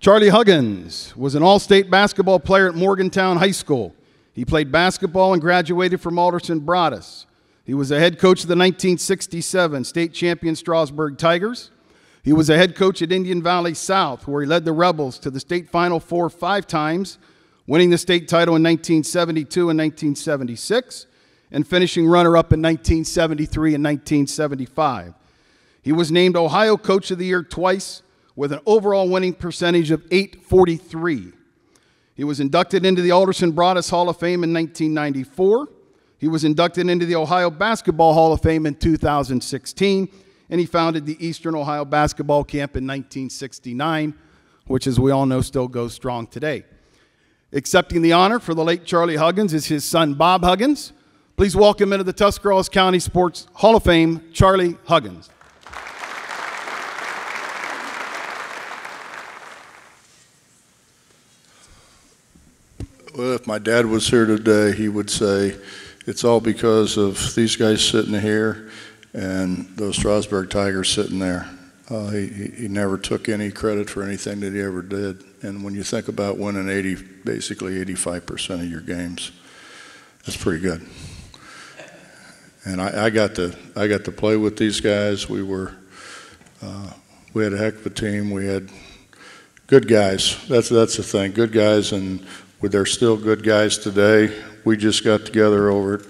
Charlie Huggins was an all-state basketball player at Morgantown High School. He played basketball and graduated from Alderson Broaddus. He was a head coach of the 1967 state champion Strasburg Tigers. He was a head coach at Indian Valley South, where he led the Rebels to the state Final Four 5 times, winning the state title in 1972 and 1976, and finishing runner-up in 1973 and 1975. He was named Ohio Coach of the Year twice, with an overall winning percentage of .843. He was inducted into the Alderson Broaddus Hall of Fame in 1994. He was inducted into the Ohio Basketball Hall of Fame in 2016, and he founded the Eastern Ohio Basketball Camp in 1969, which, as we all know, still goes strong today. Accepting the honor for the late Charlie Huggins is his son, Bob Huggins. Please welcome into the Tuscarawas County Sports Hall of Fame, Charlie Huggins. Well, if my dad was here today, he would say, it's all because of these guys sitting here and those Strasburg Tigers sitting there. He never took any credit for anything that he ever did. And when you think about winning basically 85% of your games, that's pretty good. And I got to play with these guys. We had a heck of a team. We had good guys. That's the thing, good guys, and they're still good guys today. We just got together over at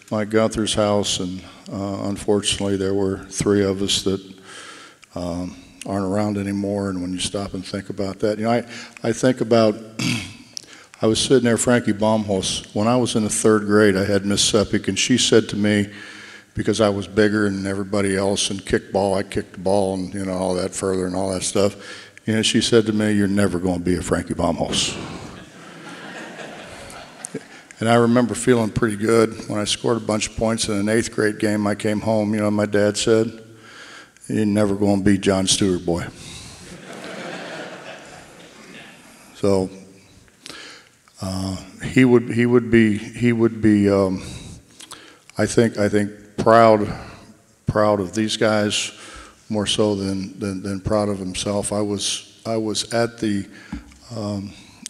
Mike Gunther's house, and unfortunately there were 3 of us that aren't around anymore. And when you stop and think about that, you know, I think about, I was sitting there, Frankie Baumholz, when I was in the 3rd grade, I had Miss Sepik, and she said to me, because I was bigger than everybody else and kicked ball, I kicked the ball and, you know, all that further and all that stuff. You know, she said to me, you're never going to be a Frankie Baumholz. And I remember feeling pretty good when I scored a bunch of points in an 8th grade game. I came home, you know, my dad said, you're never going to be John Stewart, boy. So he would be I think proud of these guys more so than proud of himself. I was at the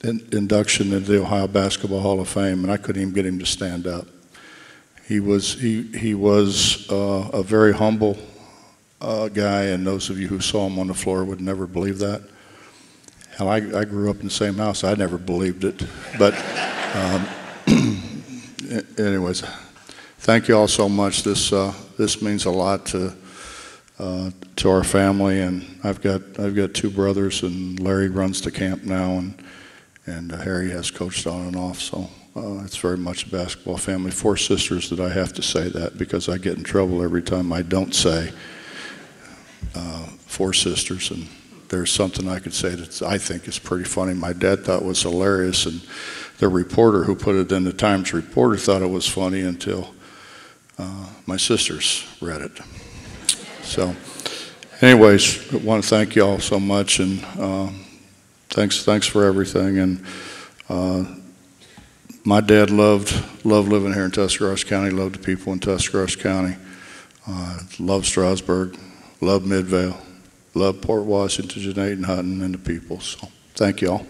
induction into the Ohio Basketball Hall of Fame, and I couldn't even get him to stand up. He was a very humble guy, and those of you who saw him on the floor would never believe that. Hell, I grew up in the same house. I never believed it. But anyways, thank you all so much. This means a lot to our family, and I've got 2 brothers, and Larry runs the camp now, and Harry has coached on and off, so it's very much a basketball family. 4 sisters that I have to say that because I get in trouble every time I don't say 4 sisters, and there's something I could say that I think is pretty funny. My dad thought was hilarious, and the reporter who put it in the Times Reporter thought it was funny until my sisters read it. So anyways, I want to thank you all so much, and Thanks for everything. And my dad loved living here in Tuscarawas County, loved the people in Tuscarawas County, loved Strasburg, loved Midvale, loved Port Washington, Jeanette and Hutton, and the people. So thank you all.